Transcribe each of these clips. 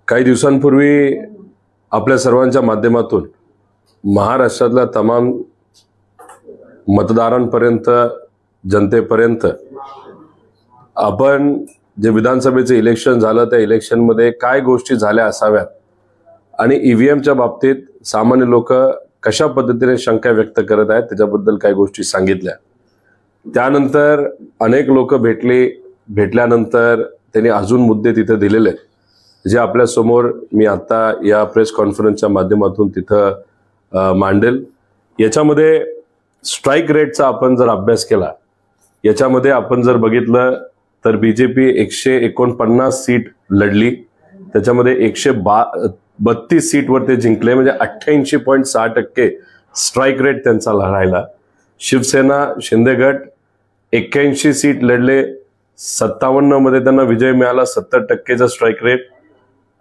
काही दिवसांपूर्वी आपल्या सर्वांच्या माध्यमातून महाराष्ट्रातल्या तमाम मतदारांपर्यंत, जनतेपर्यंत आपण जे विधानसभेचे इलेक्शन झालं त्या इलेक्शनमध्ये काय गोष्टी झाल्या असाव्यात आणि ईव्हीएमच्या बाबतीत सामान्य लोक कशा पद्धतीने शंका व्यक्त करत आहेत त्याच्याबद्दल काही गोष्टी सांगितल्या। त्यानंतर अनेक लोक भेटल्यानंतर त्यांनी अजून मुद्दे तिथे दिलेले जे आपल्या समोर मी आता या प्रेस कॉन्फरन्सच्या माध्यमातून तिथं मांडेल। याच्यामध्ये स्ट्राइक रेटचा आपण जर अभ्यास केला, याच्यामध्ये आपण जर बघितलं तर बीजेपी 149 सीट लढली, त्याच्यामध्ये 132 सीटवर ते जिंकले, म्हणजे 88.6% स्ट्राइक रेट त्यांचा राहिला। शिवसेना शिंदे गट 81 सीट लढले, 57 मध्ये त्यांना विजय मिळाला, 70%चा स्ट्राइक रेट।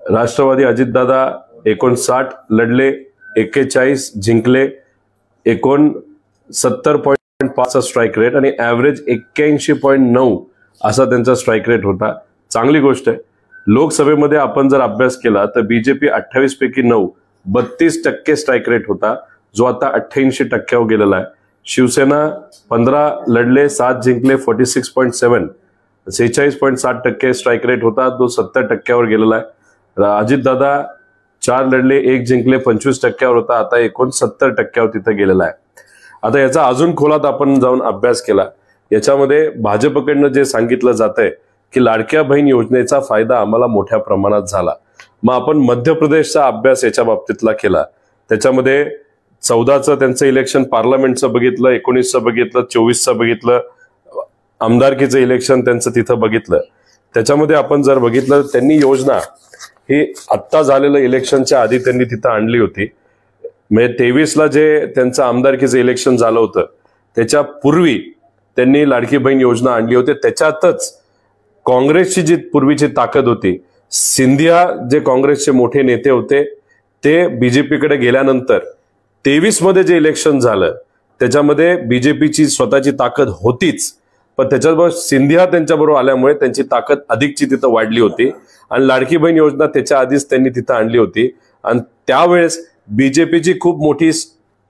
राष्ट्रवादी अजितदादा 59 लढले, 41 जिंकले, 69.5चा स्ट्राइक रेट आणि ऍव्हरेज 81.9 असा त्यांचा स्ट्राइक रेट होता। चांगली गोष्ट आहे। लोकसभेमध्ये आपण जर अभ्यास केला तर बीजेपी 28 पैकी 9 32% स्ट्राइक रेट होता, जो आता 88% गेलेला आहे। शिवसेना 15 लढले, 7 जिंकले, 46.7 46.7% स्ट्राइक रेट होता, जो 70% गेलेला आहे। अजितदादा 4 लढले, 1 जिंकले, 25% होता, आता 69% तिथे गेलेला आहे। आता याचा अजून खोलात आपण जाऊन अभ्यास केला, याच्यामध्ये भाजपकडनं जे सांगितलं जातंय की लाडक्या बहीण योजनेचा फायदा आम्हाला मोठ्या प्रमाणात झाला। मग आपण मध्य प्रदेशचा अभ्यास याच्या बाबतीतला केला, त्याच्यामध्ये 14चं त्यांचं इलेक्शन पार्लमेंटचं बघितलं, 19चं बघितलं, 24चं बघितलं, आमदारकीचं इलेक्शन त्यांचं तिथं बघितलं। त्याच्यामध्ये आपण जर बघितलं त्यांनी योजना ही आत्ता झालेलं इलेक्शनच्या आधी त्यांनी तिथं आणली होती, म्हणजे 23ला जे त्यांचं आमदारकीचं इलेक्शन झालं होतं त्याच्या पूर्वी त्यांनी लाडकी बहीण योजना आणली होती। त्याच्यातच काँग्रेसची जी पूर्वीची ताकद होती, सिंधिया जे काँग्रेसचे मोठे नेते होते ते बीजेपीकडे गेल्यानंतर 23 मध्ये जे इलेक्शन झालं त्याच्यामध्ये बीजेपीची स्वतःची ताकद होतीच, पण त्याच्याबरोबर सिंधिया त्यांच्याबरोबर आल्यामुळे त्यांची ताकद अधिकची तिथं वाढली होती आणि लाडकी बहीण योजना त्याच्या आधीच त्यांनी तिथं आणली होती। आणि त्यावेळेस बीजेपीची खूप मोठी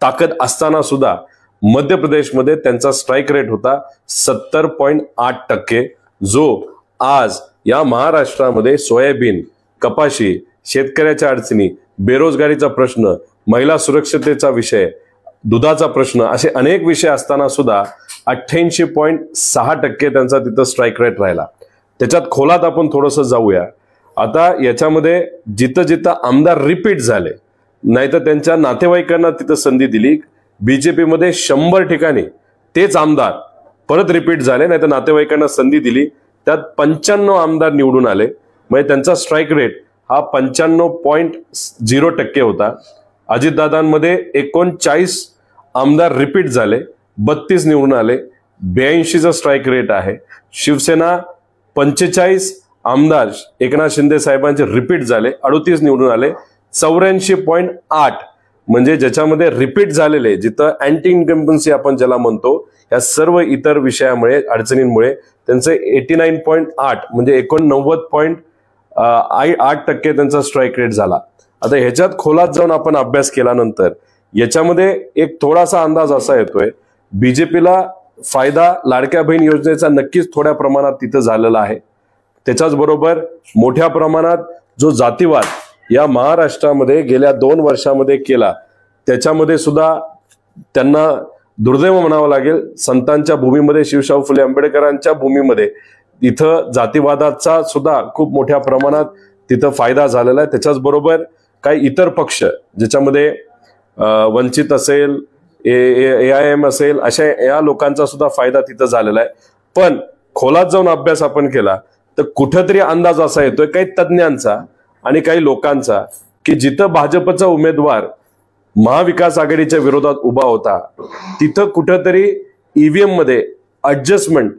ताकद असताना सुद्धा मध्य प्रदेशमध्ये त्यांचा स्ट्राइक रेट होता 70.8%, जो आज या महाराष्ट्रामध्ये सोयाबीन, कपाशी, शेतकऱ्याच्या अडचणी, बेरोजगारीचा प्रश्न, महिला सुरक्षतेचा विषय, दुधाचा प्रश्न, असे अनेक विषय असताना सुद्धा 88.6% त्यांचा तिथं स्ट्राइक रेट राहिला। त्याच्यात खोलात आपण थोडंसं जाऊया। आता याच्यामध्ये जिथं जिथं आमदार रिपीट झाले, नाहीतर त्यांच्या नातेवाईकांना तिथं संधी दिली, बीजेपीमध्ये 100 ठिकाणी तेच आमदार परत रिपीट झाले, नाहीतर नातेवाईकांना संधी दिली, त्यात 95 आमदार निवडून आले, म्हणजे त्यांचा स्ट्राइक रेट हा 95.0% होता। अजितदादांमध्ये 39 आमदार रिपीट झाले, 32 निवडून आले, 82चा स्ट्राइक रेट आहे। शिवसेना 45 आमदार एकनाथ शिंदे साहेबांचे रिपीट झाले, 38 निवडून आले, 84.8 म्हणजे ज्याच्यामध्ये रिपीट झालेले, जिथं अँटी इन्कम्बन्सी आपण ज्याला म्हणतो, या सर्व इतर विषयामुळे, अडचणींमुळे त्यांचे 89.8 म्हणजे 89.8% त्यांचा स्ट्राइक रेट झाला। आता ह्याच्यात खोलात जाऊन आपण अभ्यास केल्यानंतर याच्यामध्ये एक थोडासा अंदाज असा येतोय, बीजेपीला फायदा लाडक्या बहीण योजनेचा नक्कीच थोड्या प्रमाणात तिथं झालेला आहे। त्याच्याच बरोबर मोठ्या प्रमाणात जो जातीवाद या महाराष्ट्रामध्ये गेल्या 2 वर्षामध्ये केला, त्याच्यामध्ये सुद्धा त्यांना दुर्दैव म्हणावं लागेल, संतांच्या भूमीमध्ये, शिवशाहू फुले आंबेडकरांच्या भूमीमध्ये इथं जातीवादाचा सुद्धा खूप मोठ्या प्रमाणात तिथं फायदा झालेला आहे। त्याच्याच बरोबर काही इतर पक्ष ज्याच्यामध्ये वंचित असेल, AIM असेल, अशा या लोकांचा सुद्धा फायदा तिथं झालेला आहे। पण खोलात जाऊन अभ्यास आपण केला तर कुठेतरी अंदाज असा येतोय काही तज्ञांचा आणि काही लोकांचा की जिथं भाजपचा उमेदवार महाविकास आघाडीच्या विरोधात उभा होता, तिथं कुठेतरी ईव्हीएम मध्ये ऍडजस्टमेंट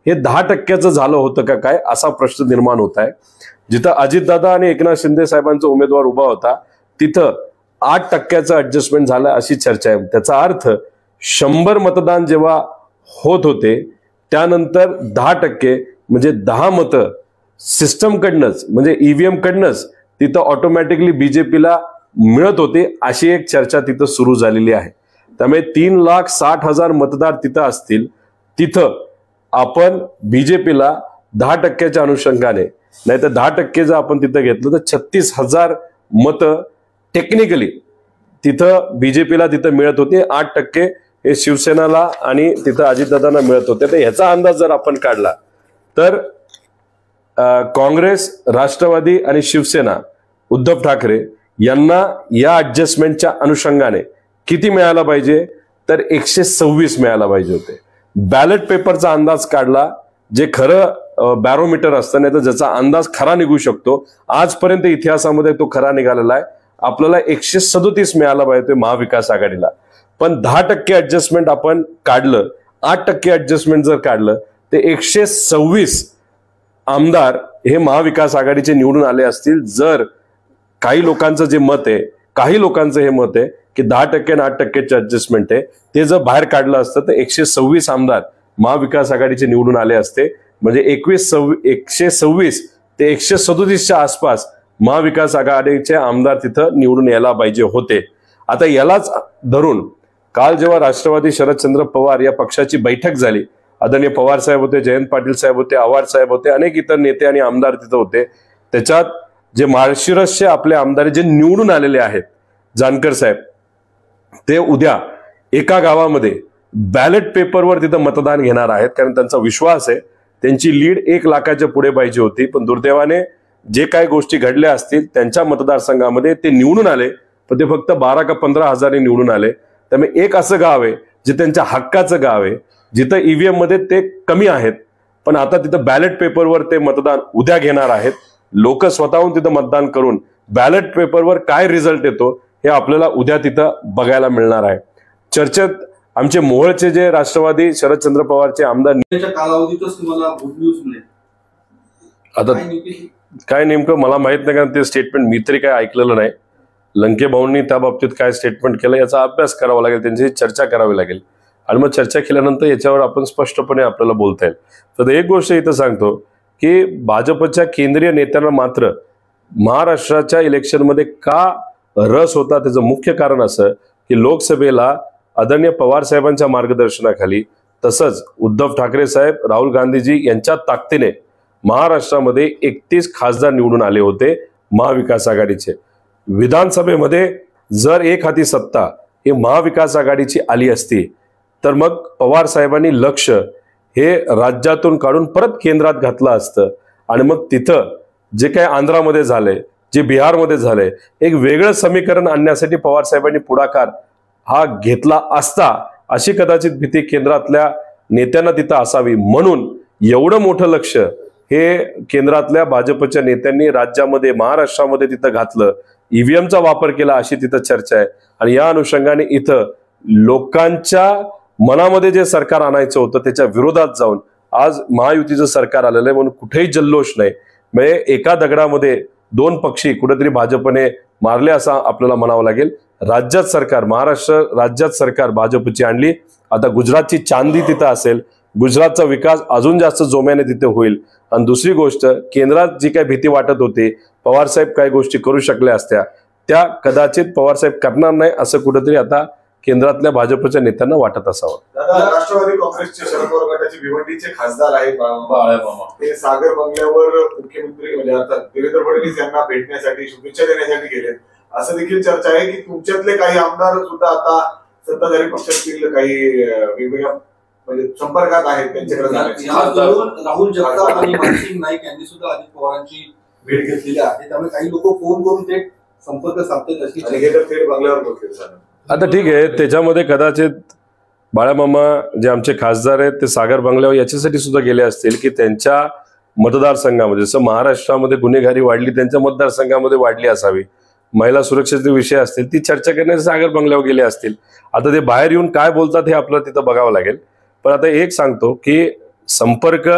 हे 10%चं झालं होतं का काय, असा प्रश्न निर्माण होत आहे। जिथं अजितदादा आणि एकनाथ शिंदे साहेबांचा उमेदवार उभा होता तिथं 8%चं ऍडजस्टमेंट झालं अशी चर्चा आहे। त्याचा अर्थ 100 मतदान जेव्हा होत होते त्यानंतर 10% म्हणजे 10 मतं सिस्टमकडनंच म्हणजे ईव्हीएम कडनंच तिथं ऑटोमॅटिकली बीजेपीला मिळत होते, अशी एक चर्चा तिथं सुरू झालेली आहे. त्यामुळे 3,60,000 मतदार तिथं असतील. तिथं आपण बीजेपीला 10% अनुषंगाने, नाही तर 10% जर आपण तिथं घेतलं तर 36,000 मतं टेक्निकली तिथं बीजेपीला तिथं मिळत होते. 8% हे शिवसेनाला आणि तिथं अजितदादांना मिळत होते. तर ह्याचा अंदाज जर आपण काढला तर काँग्रेस, राष्ट्रवादी आणि शिवसेना, उद्धव ठाकरे यांना या ऍडजस्टमेंटच्या अनुषंगाने किती मिळायला पाहिजे, तर 126 मिळायला पाहिजे होते. बॅलेट पेपरचा अंदाज काढला, जे खरं बॅरोमीटर असतं, नाही तर ज्याचा अंदाज खरा निघू शकतो, आजपर्यंत इतिहासामध्ये तो खरा निघालेला आहे. आपल्याला 137 मिळायला पाहिजे महाविकास आघाडीला. पण 10% ऍडजस्टमेंट आपण काढलं, 8% ऍडजस्टमेंट जर काढलं, ते 126 आमदार हे महाविकास आघाडीचे निवडून आले असतील. जर काही लोकांचं जे मत आहे, काही लोकांचं हे मत आहे की 10% आणि 8%चे ऍडजस्टमेंट आहे, ते जर बाहेर काढलं असतं तर 126 आमदार महाविकास आघाडीचे निवडून आले असते. म्हणजे 126 ते 137च्या आसपास महाविकास आघाडीचे आमदार तिथं निवडून यायला पाहिजे होते. आता यालाच धरून काल जेव्हा राष्ट्रवादी शरदचंद्र पवार या पक्षाची बैठक झाली, आदरणीय पवार साहेब होते, जयंत पाटील साहेब होते, आव्हाड साहेब होते, अनेक इतर नेते आणि आमदार तिथं होते. त्याच्यात जे माळशिरसचे आपले आमदार जे निवडून आलेले आहेत, जानकर साहेब, ते उद्या एका गावामध्ये बॅलेट पेपरवर तिथं मतदान घेणार आहेत. कारण त्यांचा विश्वास आहे, त्यांची लीड 1 लाखाच्या पुढे पाहिजे होती. पण दुर्दैवाने जे काही गोष्टी घडल्या असतील त्यांच्या मतदारसंघामध्ये ते निवडून आले, पण ते फक्त 12 का 15 हजारांनी निवडून आले. त्यामुळे एक असं गाव आहे जे त्यांच्या हक्काचं गाव आहे, जिथं ईव्हीएम मध्ये ते कमी आहेत, पण आता तिथं बॅलेट पेपरवर ते मतदान उद्या घेणार आहेत. लोक स्वतःहून तिथं मतदान करून बॅलेट पेपरवर काय रिझल्ट येतो हे आपल्याला उद्या तिथं बघायला मिळणार आहे. चर्चेत आमचे मोहोळचे जे राष्ट्रवादी शरदचंद्र पवारचे आमदार, कालावधीतच तुम्हाला गुड न्यूज मिळेल. आता काय नेमकं मला माहित नाही, कारण ते स्टेटमेंट मी तरी काय ऐकलेलं नाही. लंके भाऊंनी त्या बाबतीत काय स्टेटमेंट केलं याचा अभ्यास करावा लागेल, त्यांची चर्चा करावी लागेल आणि मग चर्चा केल्यानंतर याच्यावर आपण स्पष्टपणे आपल्याला बोलता येईल. तर एक गोष्ट इथं सांगतो की भाजपच्या केंद्रीय नेत्यांना मात्र महाराष्ट्राच्या इलेक्शनमध्ये का रस होता, त्याचं मुख्य कारण असं की लोकसभेला आदरणीय पवार साहेबांच्या मार्गदर्शनाखाली, तसंच उद्धव ठाकरे साहेब, राहुल गांधीजी यांच्या ताकदीने महाराष्ट्रामध्ये 31 खासदार निवडून आले होते महाविकास आघाडीचे. विधानसभेमध्ये जर एक हाती सत्ता ही महाविकास आघाडीची आली असती तर मग पवार साहेबांनी लक्ष हे राज्यातून काढून परत केंद्रात घातलं असतं आणि मग तिथं जे काही आंध्रामध्ये झाले, जे बिहारमध्ये झाले, एक वेगळं समीकरण आणण्यासाठी पवार साहेबांनी पुढाकार हा घेतला असता, अशी कदाचित भीती केंद्रातल्या नेत्यांना तिथं असावी. म्हणून एवढं मोठं लक्ष हे केंद्रातल्या भाजपच्या नेत्यांनी राज्यामध्ये, महाराष्ट्रामध्ये तिथं घातलं, ईव्हीएमचा वापर केला, अशी तिथं चर्चा आहे. आणि या अनुषंगाने इथं लोकांच्या मनामध्ये जे सरकार आणायचं होतं त्याच्या विरोधात जाऊन आज महायुतीचं सरकार आलेलं आहे. म्हणून कुठेही जल्लोष नाही. म्हणजे एका दगडामध्ये 2 पक्षी कुठेतरी भाजपने मारले असं आपल्याला म्हणावं लागेल. राज्यात सरकार, महाराष्ट्र राज्यात सरकार भाजपची आणली. आता गुजरातची चांदी तिथं असेल, गुजरातचा विकास अजून जास्त जोम्याने तिथे होईल. आणि दुसरी गोष्ट, केंद्रात जी काही भीती वाटत होती, पवारसाहेब काही गोष्टी करू शकल्या असत्या, त्या कदाचित पवारसाहेब करणार नाही असं कुठेतरी आता केंद्रातल्या भाजपच्या नेत्यांना वाटत असावं. राष्ट्रवादी काँग्रेसचे शरद पवार गटाचे भिवंडीचे खासदार आहेत बाळामामा, ते सागर बंगल्यावर मुख्यमंत्री म्हणजे अर्थात देवेंद्र फडणवीस यांना भेटण्यासाठी, शुभेच्छा देण्यासाठी गेले, असं देखील चर्चा आहे की तुमच्यातले काही आमदार सुद्धा आता सत्ताधारी पक्षातील काही वेगवेगळ्या म्हणजे संपर्कात आहेत त्यांच्याकडे. राहुल जगताप आणि मानसिंग नाईक यांनी सुद्धा अजित पवारांची भेट घेतलेली आहे. त्यामुळे काही लोक फोन करून थेट संपर्क साधतात अशी थेट बंगल्यावर पोहोचले. आता ठीक आहे, त्याच्यामध्ये कदाचित बाळामामा जे आमचे खासदार आहेत ते सागर बंगल्यावर याच्यासाठी सुद्धा गेले असतील की त्यांच्या मतदारसंघामध्ये, जसं महाराष्ट्रामध्ये गुन्हेगारी वाढली, त्यांच्या मतदारसंघामध्ये वाढली असावी, महिला सुरक्षेचे विषय असतील, ती चर्चा करण्यासाठी सागर बंगल्यावर गेले असतील. आता ते बाहेर येऊन काय बोलतात हे आपल्याला तिथं बघावं लागेल. पण आता एक सांगतो की संपर्क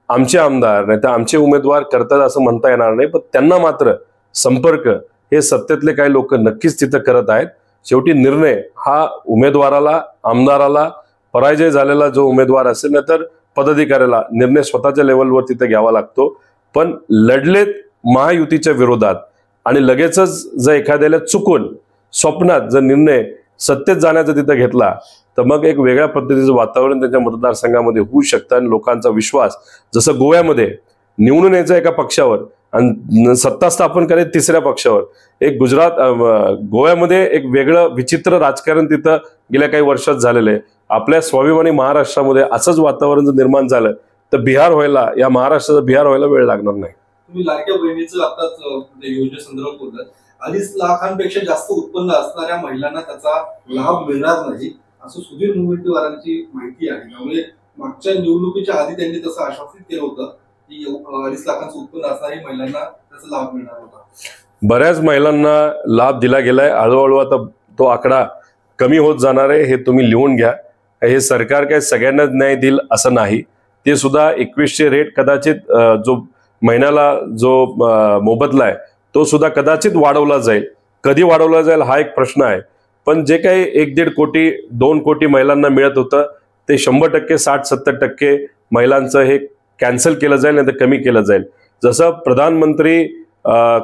आमचे आमदार नाही तर आमचे उमेदवार करतात असं म्हणता येणार नाही, पण त्यांना मात्र संपर्क हे सत्तेतले काही लोक नक्कीच तिथं करत आहेत. शेवटी निर्णय हा उमेदवाराला, आमदाराला, पराजय झालेला जो उमेदवार असेल ना तर पदाधिकाऱ्याला निर्णय स्वतःच्या लेवलवर तिथे घ्यावा लागतो. पण लढलेत महायुतीच्या विरोधात आणि लगेचच जर एखाद्याला चुकून स्वप्नात जर निर्णय सत्तेत जाण्याचा तिथं घेतला तर मग एक वेगळ्या पद्धतीचं वातावरण त्यांच्या मतदारसंघामध्ये होऊ शकतं आणि लोकांचा विश्वास जसं गोव्यामध्ये निवडून यायचा एका पक्षावर आणि सत्ता स्थापन करायचं तिसऱ्या पक्षावर, एक गोव्यामध्ये एक वेगळं विचित्र राजकारण तिथं गेल्या काही वर्षात झालेलं आहे. आपल्या स्वाभिमानी महाराष्ट्रामध्ये असंच वातावरण जर निर्माण झालं तर बिहार व्हायला, या महाराष्ट्राचा बिहार व्हायला वेळ लागणार नाही. तुम्ही लाडक्या बहिणीचं आताच योजनेसंदर्भात बोललात. 2.5 लाखांपेक्षा जास्त उत्पन्न असणाऱ्या महिलांना त्याचा लाभ मिळणार नाही असं सुधीर मुनगंटीवारांची माहिती आहे. त्यामुळे मागच्या निवडणुकीच्या आधी त्यांनी तसं आश्वासित केलं होतं की 2.5 लाखांचं उत्पन्न असणाऱ्या महिलांना त्याचा लाभ मिळणार होता. बऱ्याच महिलांना लाभ दिला गेलाय. हळूहळू आता तो आकडा कमी होत जाणार आहे, हे तुम्ही लिहून घ्या. हे सरकार काय सगळ्यांनाच न्याय देईल असं नाही. ते सुद्धा 2100 रेट कदाचित जो महिन्याला जो मोबदला आहे तो सुद्धा कदाचित वाढवला जाईल. कधी वाढवला जाईल हा एक प्रश्न आहे. पण जे काही 1-1.5 कोटी 2 कोटी महिलांना मिळत होतं ते 100% 60-70% महिलांचं हे कॅन्सल केलं जाईल, नाही तर कमी केलं जाईल. जसं प्रधानमंत्री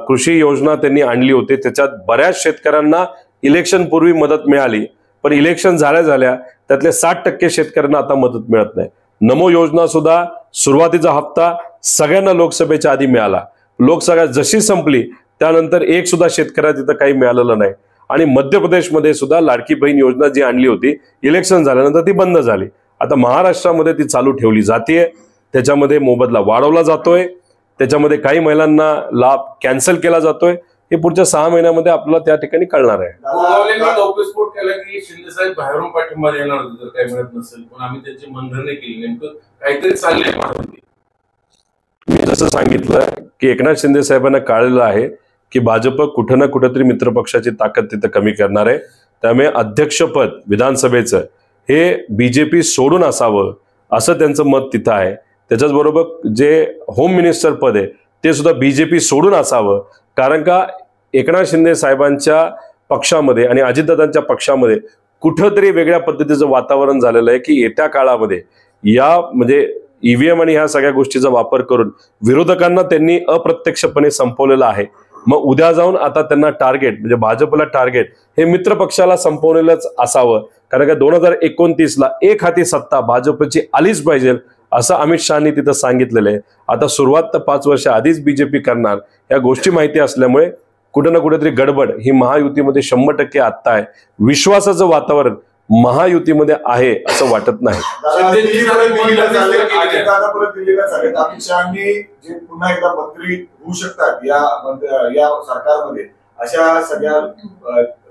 कृषी योजना त्यांनी आणली होती त्याच्यात बऱ्याच शेतकऱ्यांना इलेक्शन पूर्वी मदत मिळाली, पण इलेक्शन झाल्या त्यातले 60% शेतकऱ्यांना आता मदत मिळत नाही. नमो योजना सुद्धा सुरुवातीचा हप्ता सगळ्यांना लोकसभेच्या आधी मिळाला. लोकसभा जशी संपली त्यानंतर एक सुद्धा शेतकऱ्याला तिथं काही मिळालेलं नाही. आणि मध्य प्रदेशमध्ये सुद्धा लाडकी बहीण योजना जी आणली होती इलेक्शन झाल्यानंतर ती बंद झाली. आता महाराष्ट्रामध्ये ती चालू ठेवली जाते. त्याच्यामध्ये मोबदला वाढवला जातोय, त्याच्यामध्ये काही महिलांना लाभ कॅन्सल केला जातोय. हे पुढच्या 6 महिन्यामध्ये आपल्याला त्या ठिकाणी कळणार आहे. गौप्यस्फोट केला की शिंदे साहेब बाहेरून पाठिंबा देणार होते जर काही मिळत नसेल, पण आम्ही त्याची मनधरणी केली. नेमकं काहीतरी चाललंय. मी जसं सांगितलं की एकनाथ शिंदे साहेबांना कळलेलं आहे की भाजप कुठं ना कुठेतरी मित्रपक्षाची ताकद तिथं कमी करणार आहे. त्यामुळे अध्यक्षपद विधानसभेचं हे बीजेपी सोडून असावं असं त्यांचं मत तिथं आहे. त्याच्याचबरोबर जे होम मिनिस्टर पद आहे ते सुद्धा बीजेपी सोडून असावं. कारण का एकनाथ शिंदे साहेबांच्या पक्षामध्ये आणि अजितदादांच्या पक्षामध्ये कुठंतरी वेगळ्या पद्धतीचं वातावरण झालेलं आहे की येत्या काळामध्ये या म्हणजे ईव्हीएम आणि ह्या सगळ्या गोष्टीचा वापर करून विरोधकांना त्यांनी अप्रत्यक्षपणे संपवलेलं आहे. मग उद्या जाऊन आता त्यांना टार्गेट म्हणजे भाजपला टार्गेट हे मित्र पक्षाला संपवलेलंच असावं. कारण का 2029ला एक हाती सत्ता भाजपची आलीच पाहिजे असं अमित शहानी तिथं सांगितलेलं आहे. आता सुरुवात तर 5 वर्ष आधीच बीजेपी करणार या गोष्टी माहिती असल्यामुळे कुठं ना कुठेतरी गडबड ही महायुतीमध्ये 100% आत्ता आहे. विश्वासाचं वातावरण महायुतीमध्ये आहे असं वाटत नाही. अमित शहानी जे पुन्हा एकदा मंत्री होऊ शकतात या सरकारमध्ये अशा सगळ्या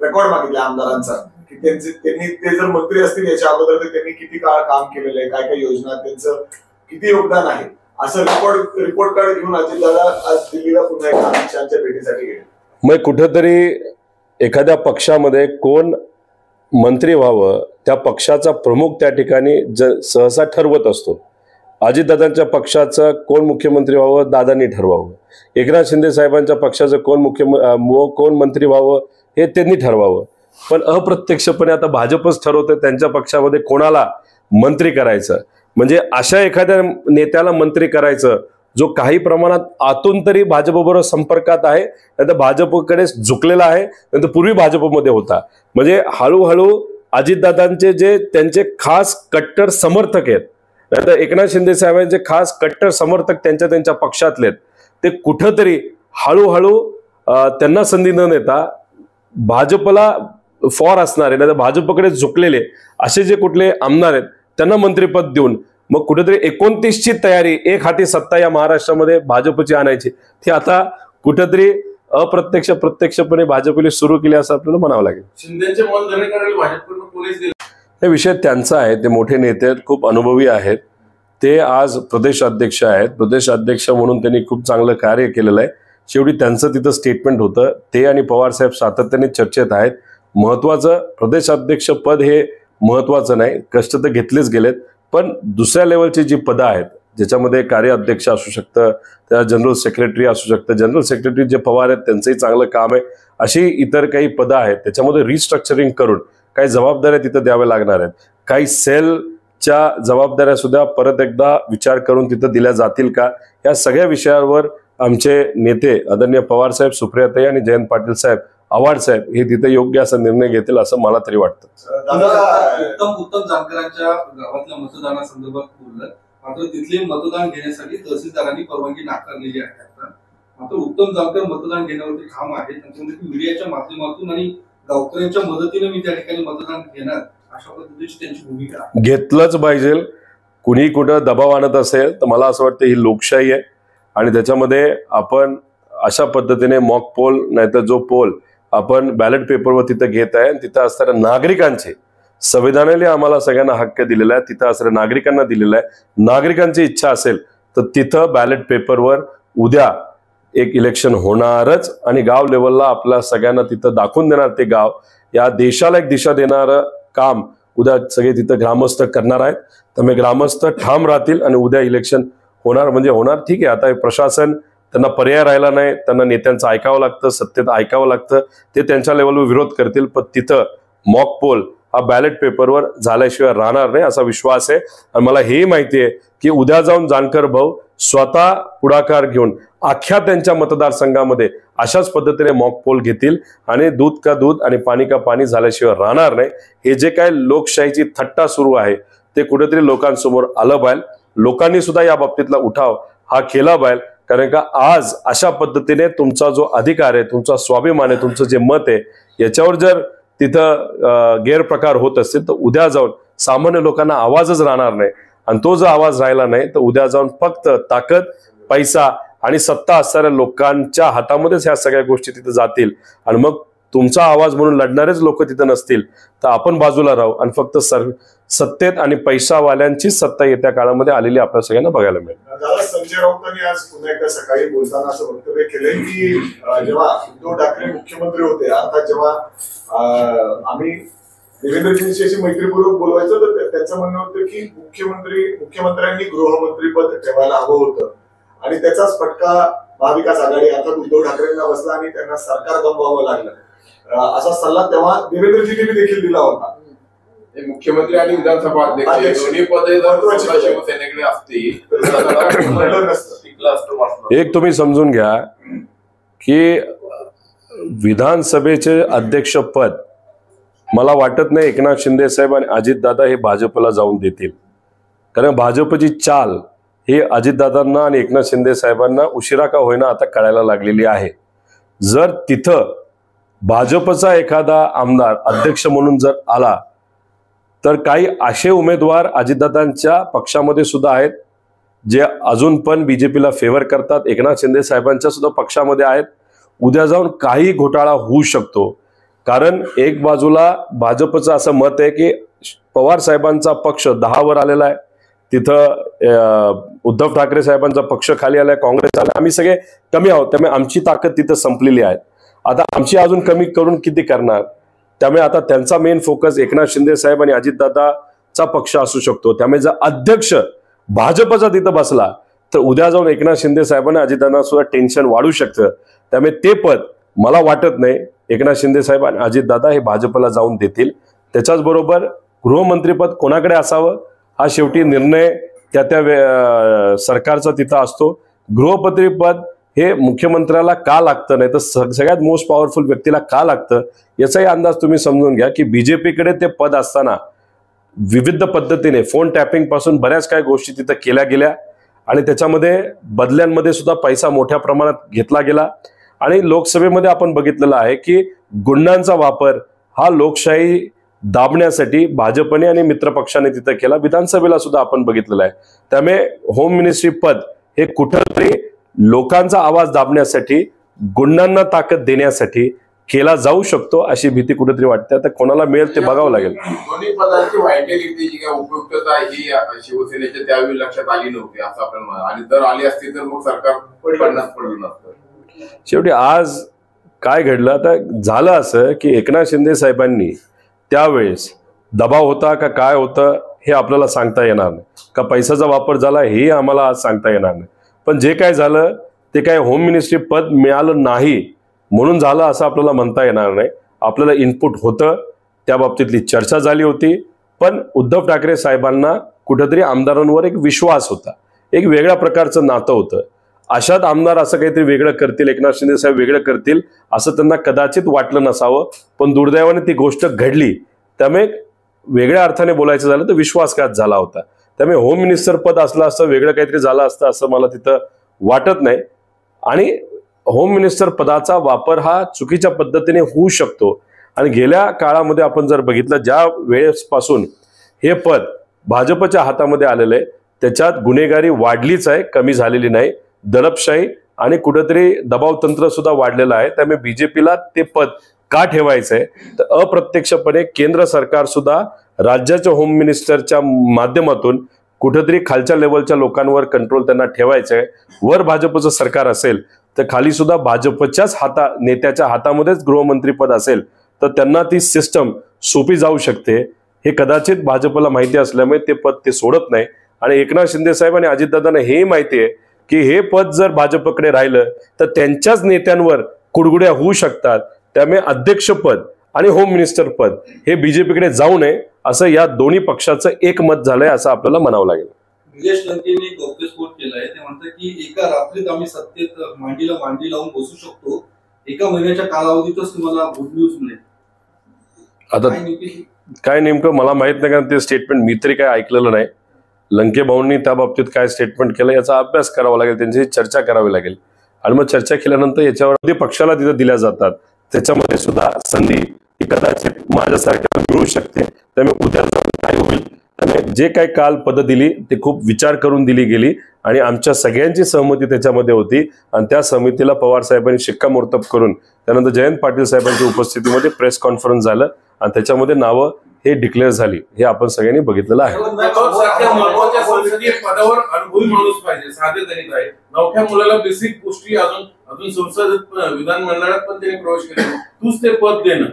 रेकॉर्ड मागितल्या आमदारांचा की त्यांनी ते जर मंत्री असतील याच्या अगोदर तर त्यांनी किती काळ काम केलेलं आहे, काय काय योजना, त्यांचं किती योगदान आहे असं रिपोर्ट कार्ड घेऊन अजितदादा आज दिल्लीला पुन्हा एकदा अमित शहाच्या भेटीसाठी गेले. मग कुठेतरी एखाद्या पक्षामध्ये कोण मंत्री व्हावं त्या पक्षाचा प्रमुख त्या ठिकाणी सहसा ठरवत असतो. अजितदादांच्या पक्षाचं कोण मुख्यमंत्री व्हावं दादांनी ठरवावं. एकनाथ शिंदे साहेबांच्या पक्षाचं कोण मंत्री व्हावं हे त्यांनी ठरवावं. पण अप्रत्यक्षपणे आता भाजपच ठरवतं त्यांच्या पक्षामध्ये कोणाला मंत्री करायचं. म्हणजे अशा एखाद्या नेत्याला मंत्री करायचं जो काही प्रमाणात आतून तरी भाजपबरोबर संपर्कात आहे, नाहीतर भाजपकडे झुकलेला आहे, नाहीतर पूर्वी भाजपमध्ये होता. म्हणजे हळूहळू अजितदादांचे जे त्यांचे खास कट्टर समर्थक आहेत, नाहीतर एकनाथ शिंदे साहेबांचे खास कट्टर समर्थक त्यांच्या पक्षातले ते कुठंतरी हळूहळू त्यांना संधी न देता भाजपला फॉर असणारे नाहीतर भाजपकडे झुकलेले असे जे कुठले आमदार आहेत त्यांना मंत्रिपद देऊन मग कुठेतरी 29ची तयारी एक हाती सत्ता या महाराष्ट्रामध्ये भाजपची आणायची ती आता कुठेतरी प्रत्यक्षपणे भाजपने सुरू केली असं आपल्याला म्हणावं लागेल. शिंदेचे मनधरणी करायला भाजपकडून कोणीच गेलं. हे विषय त्यांचा आहे. ते मोठे नेते आहेत, खूप अनुभवी आहेत. ते आज प्रदेशाध्यक्ष आहेत. प्रदेशाध्यक्ष म्हणून त्यांनी खूप चांगलं कार्य केलेलं आहे. शेवटी त्यांचं तिथं स्टेटमेंट होतं. ते आणि पवार साहेब सातत्याने चर्चेत आहेत. महत्वाचं प्रदेशाध्यक्ष पद हे महत्वाचं नाही, कष्ट तर घेतलेच गेलेत, पण दुसऱ्या लेवलची जी पदं आहेत ज्याच्यामध्ये कार्याध्यक्ष असू शकतं, त्या जनरल सेक्रेटरी असू शकतं. जनरल सेक्रेटरी जे पवार आहेत त्यांचंही चांगलं काम आहे. अशी इतर काही पदं आहेत त्याच्यामध्ये रिस्ट्रक्चरिंग करून काही जबाबदाऱ्या तिथं द्याव्या लागणार आहेत. काही सेल च्या जबाबदाऱ्या सुद्धा परत एकदा विचार करून तिथं दिल्या जातील का, या सगळ्या विषयावर आमचे नेते आदरणीय पवार साहेब, सुप्रियाताई आणि जयंत पाटील साहेब, आव्हाड साहेब हे तिथे योग्य असा निर्णय घेतील असं मला तरी वाटतं. उत्तम जानकरांच्या गावातल्या मतदानासंदर्भात बोललं, मात्र तिथले मतदान घेण्यासाठी तहसीलदारांनी परवानगी नाकारलेली आहे. आता मात्र उत्तम जानकर मतदान घेण्यावरती ठाम आहे. त्यांच्यामध्ये मीडियाच्या माध्यमातून आणि गावकऱ्यांच्या मदतीने मी त्या ठिकाणी मतदान घेणार अशा पद्धतीची त्यांची भूमिका आहे. घेतलंच पाहिजे. कुणी कुठं दबाव आणत असेल तर मला असं वाटतं ही लोकशाही आहे आणि त्याच्यामध्ये आपण अशा पद्धतीने मॉक पोल नाहीतर जो पोल आपण बॅलेट पेपरवर तिथं घेत आहे, तिथं असणाऱ्या नागरिकांचे, संविधानाने आम्हाला सगळ्यांना हक्क दिलेला आहे, तिथं असणाऱ्या नागरिकांना दिलेला आहे. नागरिकांची इच्छा असेल तर तिथं बॅलेट पेपरवर उद्या एक इलेक्शन होणारच आणि गाव लेवलला आपल्या सगळ्यांना तिथं दाखवून देणार ते गाव, या देशाला एक दिशा देणारं काम उद्या सगळे तिथं ग्रामस्थ करणार आहेत. त्यामुळे ग्रामस्थ ठाम राहतील आणि उद्या इलेक्शन होणार म्हणजे होणार. ठीक आहे, आता प्रशासन त्यांना पर्याय राहिला नाही, त्यांना नेत्यांचं ऐकावं लागतं, सत्तेत ऐकावं लागतं, ते त्यांच्या लेवलवर विरोध करतील, पण तिथं मॉक पोल हा बॅलेट पेपरवर झाल्याशिवाय राहणार नाही असा विश्वास आहे. आणि मला हेही माहिती आहे की उद्या जाऊन जानकर भाऊ स्वतः पुढाकार घेऊन अख्ख्या त्यांच्या मतदारसंघामध्ये अशाच पद्धतीने मॉक पोल घेतील आणि दूध का दूध आणि पाणी का पाणी झाल्याशिवाय राहणार नाही. हे जे काय लोकशाहीची थट्टा सुरू आहे ते कुठेतरी लोकांसमोर आलं पाहिजे. लोकांनी सुद्धा या बाबतीतला उठाव हा केला पाहिजे, कारण का आज अशा पद्धतीने तुमचा जो अधिकार आहे, तुमचा स्वाभिमान आहे, तुमचं जे मत आहे, याच्यावर जर तिथं गैरप्रकार होत असतील तर उद्या जाऊन सामान्य लोकांना आवाजच राहणार नाही. आणि तो जर आवाज राहिला नाही तर उद्या जाऊन फक्त ताकद, पैसा आणि सत्ता असणाऱ्या लोकांच्या हातामध्येच ह्या सगळ्या गोष्टी तिथे जातील आणि मग तुमचा आवाज म्हणून लढणारेच लोक तिथं नसतील तर आपण बाजूला राहू आणि फक्त सत्तेत आणि पैशावाल्यांचीच सत्ता येत्या काळामध्ये आलेली आपल्या सगळ्यांना बघायला मिळेल. दादा, संजय राऊतांनी आज पुन्हा एकदा सकाळी बोलताना असं वक्तव्य केलंय की जेव्हा उद्धव ठाकरे मुख्यमंत्री होते, अर्थात जेव्हा आम्ही देवेंद्रजींशी अशी मैत्रीपूर्वक बोलवायचं तर त्यांचं म्हणणं होतं की मुख्यमंत्र्यांनी गृहमंत्रीपद ठेवायला हवं होतं आणि त्याचाच फटका महाविकास आघाडी अर्थात उद्धव ठाकरेंना बसला आणि त्यांना सरकार गमवावं लागलं, असा सल्ला तेव्हा देवेंद्रजींनी देखील दिला होता. मुख्यमंत्री आणि विधानसभा अध्यक्ष दोन्ही पदे जर शिवसेनेकडे असतील एक तुम्ही समजून घ्या की विधानसभेचे अध्यक्ष पद मला वाटत नाही एकनाथ शिंदे साहेब आणि अजितदादा हे भाजपला जाऊन देतील, कारण भाजपची चाल हे अजितदादांना आणि एकनाथ शिंदे साहेबांना उशिरा का होईना आता कळायला लागलेली आहे. जर तिथं भाजपचा एखादा आमदार अध्यक्ष म्हणून जर आला तर काही असे उमेदवार अजितदादांच्या पक्षामध्ये सुद्धा आहेत जे अजून पण बीजेपीला फेवर करतात, एकनाथ शिंदे साहेबांच्या सुद्धा पक्षामध्ये आहेत. उद्या जाऊन काही घोटाळा होऊ शकतो, कारण एक बाजूला भाजपचं असं मत आहे की पवार साहेबांचा पक्ष 10 वर आलेला आहे, तिथं उद्धव ठाकरे साहेबांचा पक्ष खाली आलाय, काँग्रेस आला, आम्ही सगळे कमी आहोत, त्यामुळे आमची ताकद तिथं संपलेली आहे. आता आमची अजून कमी करून किती करणार, त्यामुळे आता त्यांचा मेन फोकस एकनाथ शिंदे साहेब आणि अजितदादाचा पक्ष असू शकतो. त्यामुळे जर अध्यक्ष भाजपचा तिथं बसला तर उद्या जाऊन एकनाथ शिंदे साहेबांना अजितदादा सुद्धा टेन्शन वाढू शकतं. त्यामुळे ते पद मला वाटत नाही एकनाथ शिंदे साहेब आणि अजितदादा हे भाजपला जाऊन देतील. त्याच्याच बरोबर गृहमंत्रीपद कोणाकडे असावं हा शेवटी निर्णय त्या सरकारचा तिथं असतो. गृहमंत्रीपद हे मुख्यमंत्र्याला का लागतं, नाही तर सगळ्यात मोस्ट पॉवरफुल व्यक्तीला का लागतं याचाही अंदाज तुम्ही समजून घ्या की बीजेपीकडे ते पद असताना विविध पद्धतीने फोन टॅपिंग पासून बऱ्याच काही गोष्टी तिथं केल्या गेल्या आणि त्याच्यामध्ये बदल्यांमध्ये सुद्धा पैसा मोठ्या प्रमाणात घेतला गेला आणि लोकसभेमध्ये आपण बघितलेलं आहे की गुंडांचा वापर हा लोकशाही दाबण्यासाठी भाजपने आणि मित्रपक्षाने तिथं केला. विधानसभेला सुद्धा आपण बघितलेलं आहे. त्यामुळे होम मिनिस्ट्री पद हे कुठंतरी लोकांचा आवाज दाबण्यासाठी, गुंडांना ताकद देण्यासाठी केला जाऊ शकतो अशी भीती कुठेतरी वाटते. आता कोणाला मिळेल ते बघावं लागेल. दोन्ही पदांची व्हायटेलिटी जी काय उपयुक्तता ही शिवसेनेच्या त्यावेळी लक्षात आली नव्हती असं आपण, आणि जर आली असती तर मग सरकार पडलं नसतं. शेवटी आज काय घडलं, आता झालं असं की एकनाथ शिंदे साहेबांनी त्यावेळेस दबाव होता का काय होतं हे आपल्याला सांगता येणार नाही, का पैशाचा वापर झाला हे आम्हाला आज सांगता येणार नाही. पण जे काय झालं ते काय होम मिनिस्ट्री पद मिळालं नाही म्हणून झालं असं आपल्याला म्हणता येणार नाही. आपल्याला इनपुट होतं, त्या बाबतीतली चर्चा झाली होती पण उद्धव ठाकरे साहेबांना कुठेतरी आमदारांवर एक विश्वास होता, एक वेगळ्या प्रकारचं नातं होतं. अशात आमदार असं काहीतरी वेगळं करतील, एकनाथ शिंदे साहेब वेगळं करतील असं त्यांना कदाचित वाटलं नसावं, पण दुर्दैवाने ती गोष्ट घडली. त्यामुळे वेगळ्या अर्थाने बोलायचं झालं तर विश्वासघात झाला होता. त्यामुळे होम मिनिस्टर पद असलं असतं, वेगळं काहीतरी झालं असतं असं मला तिथं वाटत नाही. आणि होम मिनिस्टर पदाचा वापर हा चुकीच्या पद्धतीने होऊ शकतो. आणि गेल्या काळामध्ये आपण जर बघितलं, ज्या वेळेपासून हे पद भाजपच्या हातामध्ये आलेलं आहे त्याच्यात गुन्हेगारी वाढलीच आहे, कमी झालेली नाही. दडपशाही आणि कुठेतरी दबाव तंत्र सुद्धा वाढलेलं आहे. त्यामुळे बीजेपीला ते पद का ठेवायचं आहे, तर अप्रत्यक्षपणे केंद्र सरकार सुद्धा राज्याच्या होम मिनिस्टरच्या माध्यमातून कुठेतरी खालच्या लेवलच्या लोकांवर कंट्रोल त्यांना ठेवायचं आहे. वर भाजपचं सरकार असेल तर खाली सुद्धा भाजपच्याच नेत्याच्या हातामध्येच गृहमंत्री पद असेल तर त्यांना ती सिस्टम सोपी जाऊ शकते. हे कदाचित भाजपला माहिती असल्यामुळे ते पद ते सोडत नाही. आणि एकनाथ शिंदे साहेब आणि अजितदादांना हे माहिती आहे की हे पद जर भाजपकडे राहिलं तर त्यांच्याच नेत्यांवर कुडगुड्या होऊ शकतात. त्यामुळे अध्यक्षपद आणि होम मिनिस्टर पद हे बीजेपीकडे जाऊ नये असं या दोन्ही पक्षाचं एक मत झालंय असं आपल्याला म्हणावं लागेल. निलेश लंकेंनी गौप्यस्फोट केलाय. ते म्हणतात की एका रात्रीत आम्ही सत्तेत मांडी लावून बसू शकतो, एका महिन्याच्या कालावधीतच तुम्हाला गुड न्यूज मिळेल. आता काय नेमकं मला माहित नाही, कारण ते स्टेटमेंट मी तरी काय ऐकलेलं नाही. लंके भाऊंनी त्या बाबतीत काय स्टेटमेंट केलं याचा अभ्यास करावा लागेल, त्यांची चर्चा करावी लागेल. आणि मग चर्चा केल्यानंतर याच्यावर पक्षाला तिथं दिल्या जातात त्याच्यामध्ये सुद्धा संधी कदाचित माझ्यासारख्या मिळू शकते. त्यामुळे उद्या काय होईल, त्यामुळे जे काही काल पद दिली ते खूप विचार करून दिली गेली आणि आमच्या सगळ्यांची सहमती त्याच्यामध्ये होती. आणि त्या समितीला पवार साहेबांनी शिक्कामोर्तब करून त्यानंतर जयंत पाटील साहेबांच्या उपस्थितीमध्ये प्रेस कॉन्फरन्स झालं आणि त्याच्यामध्ये नावं हे डिक्लेअर झाली. हे आपण सगळ्यांनी बघितलेलं आहे. महत्वाच्या संसदीय पदावर अनुभवी माणूस पाहिजे, साधे तरी काय. नवख्या मुलाला बेसिक गोष्टी अजून संसद विधानमंडळात पण त्यांनी प्रवेश केला, तूच ते पद देणं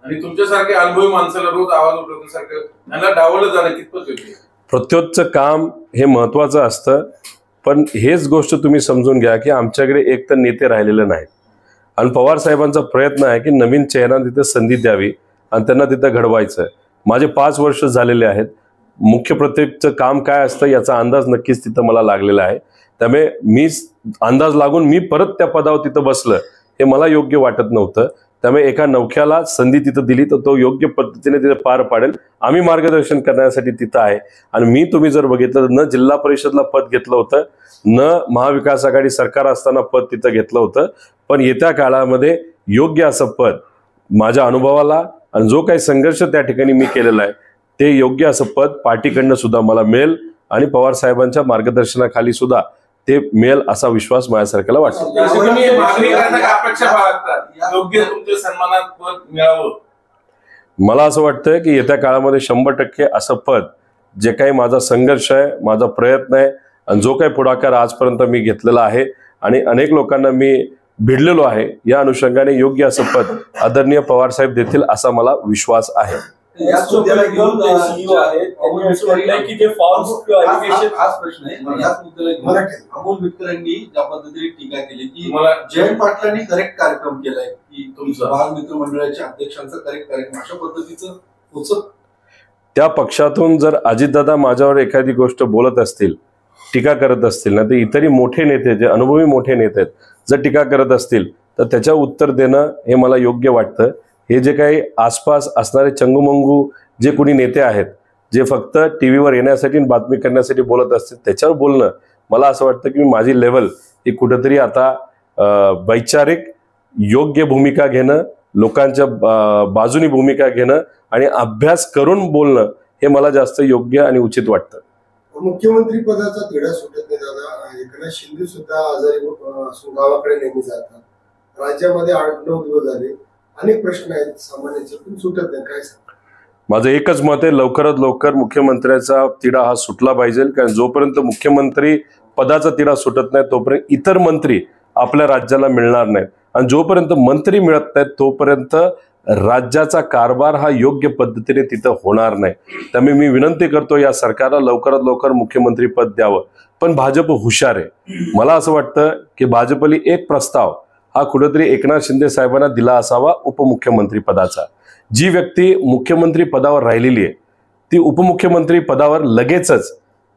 आणि तुमच्यासारख्या अनुभवी माणसाला रोज आवाज उठवण्यासारखं त्यांना डावलं जाणं कितपत योग्य. प्रत्योतचं काम हे महत्वाचं असतं. पण हेच गोष्ट तुम्ही समजून घ्या की आमच्याकडे एक तर नेते राहिलेले नाहीत आणि पवार साहेबांचा प्रयत्न आहे की नवीन चेहऱ्यांना तिथे संधी द्यावी आणि त्यांना तिथं घडवायचं. माझे 5 वर्ष झालेले आहेत. मुख्य प्रत्येकचं काम काय असतं याचा अंदाज नक्कीच तिथं मला लागलेला आहे. त्यामुळे मी अंदाज लागून मी परत त्या पदावर तिथं बसलं हे मला योग्य वाटत नव्हतं. त्यामुळे एका नवख्याला संधी तिथं दिली तर तो योग्य पद्धतीने तिथं पार पाडेल. आम्ही मार्गदर्शन करण्यासाठी तिथं आहे. आणि तुम्ही जर बघितलं न जिल्हा परिषदला पद घेतलं होतं, न महाविकास आघाडी सरकार असताना पद तिथं घेतलं होतं, पण येत्या काळामध्ये योग्य असं पद माझ्या अनुभवाला आणि जो काही संघर्ष त्या ठिकाणी मी केलेला आहे ते योग्य असं पद पार्टीकडनं सुद्धा मला मिळेल आणि पवार साहेबांच्या मार्गदर्शनाखाली सुद्धा ते मिळेल असा विश्वास माझ्यासारख्याला वाटतो. मला असं वाटतं की येत्या काळामध्ये 100% असं पद, जे काही माझा संघर्ष आहे, माझा प्रयत्न आहे आणि जो काही पुढाकार आजपर्यंत मी घेतलेला आहे आणि अनेक लोकांना मी भिडलेलो आहे, या अनुषंगाने योग्य असं पद आदरणीय पवार साहेब देतील असा मला विश्वास आहे. याच मुद्द्याला घेऊन अमोल मिटकर यांनी ज्या पद्धतीने टीका केली की जयंत पाटलांनी करेक्ट कार्यक्रम केलाय की तुमचं बाल मित्र मंडळाच्या अध्यक्षांचं करेक्ट कार्यक्रम अशा पद्धतीचं होतं. त्या पक्षातून जर अजितदादा माझ्यावर एखादी गोष्ट बोलत असतील, टीका करत असतील ना, तर इतरही मोठे नेते, जे अनुभवी मोठे नेते आहेत, जर टीका करत असतील तर त्याच्यावर उत्तर देणं हे मला योग्य वाटतं. हे जे काही आसपास असणारे चंगूमंगू जे कोणी नेते आहेत, जे फक्त टीव्हीवर येण्यासाठी बातमी करण्यासाठी बोलत असतील, त्याच्यावर बोलणं मला असं वाटतं की माझी लेवल ही कुठेतरी आता वैचारिक योग्य भूमिका घेणं, लोकांच्या बाजूनी भूमिका घेणं आणि अभ्यास करून बोलणं हे मला जास्त योग्य आणि उचित वाटतं. मुख्यमंत्री पदाचा तिढा सुटत नाही दादा. एकनाथ शिंदे सुद्धा आजारी गावाकडे नेहमी जातात. राज्यामध्ये 8-9 दिवस झाले, अनेक प्रश्न आहेत सामान्यांचे, पण सुटत नाही. काय सांग? माझं एकच मत आहे, लवकरात लवकर मुख्यमंत्र्याचा तिढा हा सुटला पाहिजे. कारण जोपर्यंत मुख्यमंत्री पदाचा तिढा सुटत नाही तोपर्यंत इतर मंत्री आपल्या राज्याला मिळणार नाहीत आणि जोपर्यंत मंत्री मिळत नाहीत तोपर्यंत राज्याचा कारभार हा योग्य पद्धतीने तिथं होणार नाही. त्यामुळे मी विनंती करतो या सरकारला लवकरात लवकर मुख्यमंत्री पद द्यावं. पण भाजप हुशार आहे. मला असं वाटतं की भाजपली एक प्रस्ताव हा कुठेतरी एकनाथ शिंदे साहेबांना दिला असावा उपमुख्यमंत्री पदाचा. जी व्यक्ती मुख्यमंत्री पदावर राहिलेली आहे ती उपमुख्यमंत्री पदावर लगेचच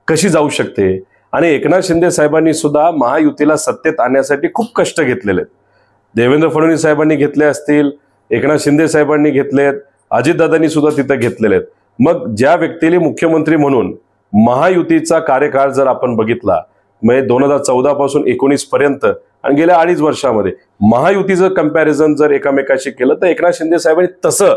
कशी जाऊ शकते? आणि एकनाथ शिंदे साहेबांनी सुद्धा महायुतीला सत्तेत आणण्यासाठी खूप कष्ट घेतलेले आहेत. देवेंद्र फडणवीस साहेबांनी घेतले असतील, एकनाथ शिंदे साहेबांनी घेतलेत, अजितदादांनी सुद्धा तिथं घेतलेले आहेत. मग ज्या व्यक्तीने मुख्यमंत्री म्हणून महायुतीचा कार्यकाळ जर आपण बघितला, म्हणजे 2014 पासून 19 पर्यंत आणि गेल्या 2.5 वर्षामध्ये महायुतीचं कंपॅरिझन जर एकामेकाशी केलं तर एकनाथ शिंदे साहेबांनी तसं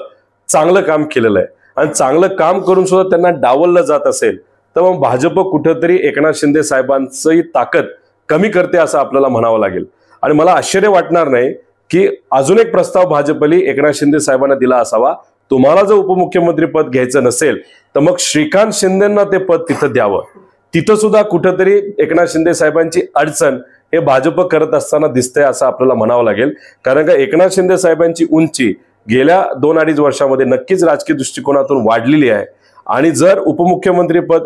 चांगलं काम केलेलं आहे. आणि चांगलं काम करून सुद्धा त्यांना डावललं जात असेल तर मग भाजप कुठंतरी एकनाथ शिंदे साहेबांची ताकद कमी करते असं आपल्याला म्हणावं लागेल. आणि मला आश्चर्य वाटणार नाही की अजून एक प्रस्ताव भाजपने एकनाथ शिंदे साहेबांना दिला असावा, तुम्हाला जर उपमुख्यमंत्री पद घ्यायचं नसेल तर मग श्रीकांत शिंदेंना ते पद तिथं द्यावं. तिथं सुद्धा कुठंतरी एकनाथ शिंदे साहेबांची अडचण हे भाजप करत असताना दिसतंय असं आपल्याला म्हणावं लागेल. कारण का एकनाथ शिंदे साहेबांची उंची गेल्या 2-2.5 वर्षामध्ये नक्कीच राजकीय दृष्टिकोनातून वाढलेली आहे. आणि जर उपमुख्यमंत्री पद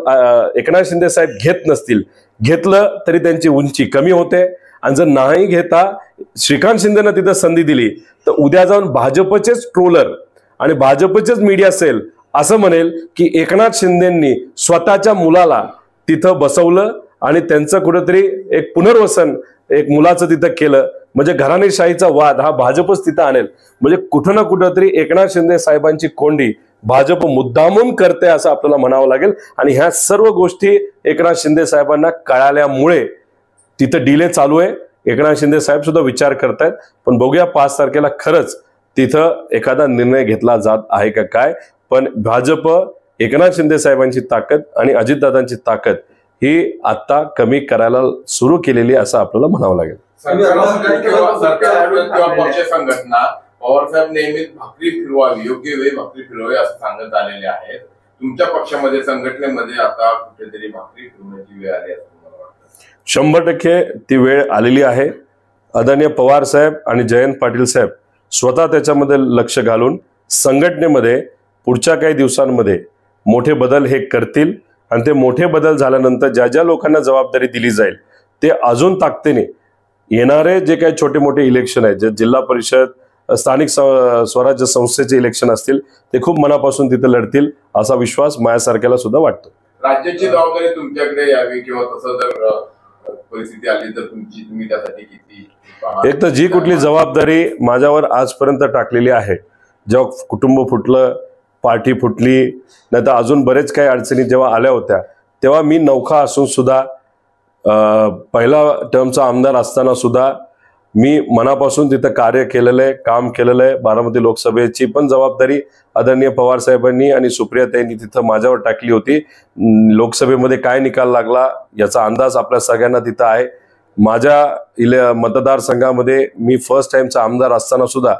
एकनाथ शिंदे साहेब घेत नसतील, घेतलं तरी त्यांची उंची कमी होते. आणि जर नाही घेता श्रीकांत शिंदेना तिथं संधी दिली तर उद्या जाऊन भाजपचेच ट्रोलर आणि भाजपचेच मीडिया सेल असं म्हणेल की एकनाथ शिंदेंनी स्वतःच्या मुलाला तिथं बसवलं आणि त्यांचं कुठेतरी एक पुनर्वसन एक मुलाचं तिथं केलं. म्हणजे घराणेशाहीचा वाद हा भाजपच तिथं आणेल. म्हणजे कुठं ना कुठंतरी एकनाथ शिंदे साहेबांची कोंडी भाजप मुद्दामून करते असं आपल्याला म्हणावं लागेल. आणि ह्या सर्व गोष्टी एकनाथ शिंदे साहेबांना कळाल्यामुळे तिथं डिले चालू आहे. एकनाथ शिंदे साहेब सुद्धा विचार करतायत, पण बघूया 5 तारखेला खरंच तिथं एखादा निर्णय घेतला जात आहे का काय. पण भाजप एकनाथ शिंदे साहेबांची ताकद आणि अजितदादांची ताकद ही आता कमी करायला सुरू केलेली असं आपल्याला म्हणावं लागेल. सरकार पक्ष संघटना पवारसाहेब नेहमीच भाकरी फिरवावी, योग्य वेळी भाकरी फिरवावी असं सांगत आलेले आहेत. तुमच्या पक्षामध्ये संघटनेमध्ये आता कुठेतरी भाकरी फिरवण्याची वेळ आली असं मला वाटतं? 100% ती वेळ आलेली आहे. आदरणीय पवार साहेब आणि जयंत पाटील साहेब स्वतः त्याच्यामध्ये लक्ष घालून संघटनेमध्ये पुढच्या काही दिवसांमध्ये मोठे बदल हे करतील. आणि ते मोठे बदल झाल्यानंतर ज्या ज्या लोकांना जबाबदारी दिली जाईल ते अजून ताकदीने येणारे जे काही छोटे मोठे इलेक्शन आहेत, जे जिल्हा परिषद स्थानिक स्वराज्य संस्थेचे इलेक्शन असतील, ते खूप मनापासून तिथे लढतील असा विश्वास माझ्यासारख्याला सुद्धा वाटतो. राज्याची जबाबदारी तुमच्याकडे यावी किंवा तसं जर परिस्थिती आली तर तुम्ही त्यासाठी किती? एक तर जी कुठली जबाबदारी माझ्यावर आजपर्यंत टाकलेली आहे, जेव्हा कुटुंब फुटलं, पार्टी फुटली, नाही तर अजून बरेच काही अडचणी जेव्हा आल्या होत्या, तेव्हा मी नौखा असून सुद्धा पहिला टर्मचा आमदार असताना सुद्धा मी मनापासून तिथं कार्य केलेलं आहे, काम केलेलं आहे. बारामती लोकसभेची पण जबाबदारी आदरणीय पवार साहेबांनी आणि सुप्रियाताईंनी तिथं माझ्यावर टाकली होती. लोकसभेमध्ये काय निकाल लागला याचा अंदाज आपल्या सगळ्यांना तिथं आहे. माझ्या मतदारसंघामध्ये मी फर्स्ट टाइमचा आमदार असताना सुद्धा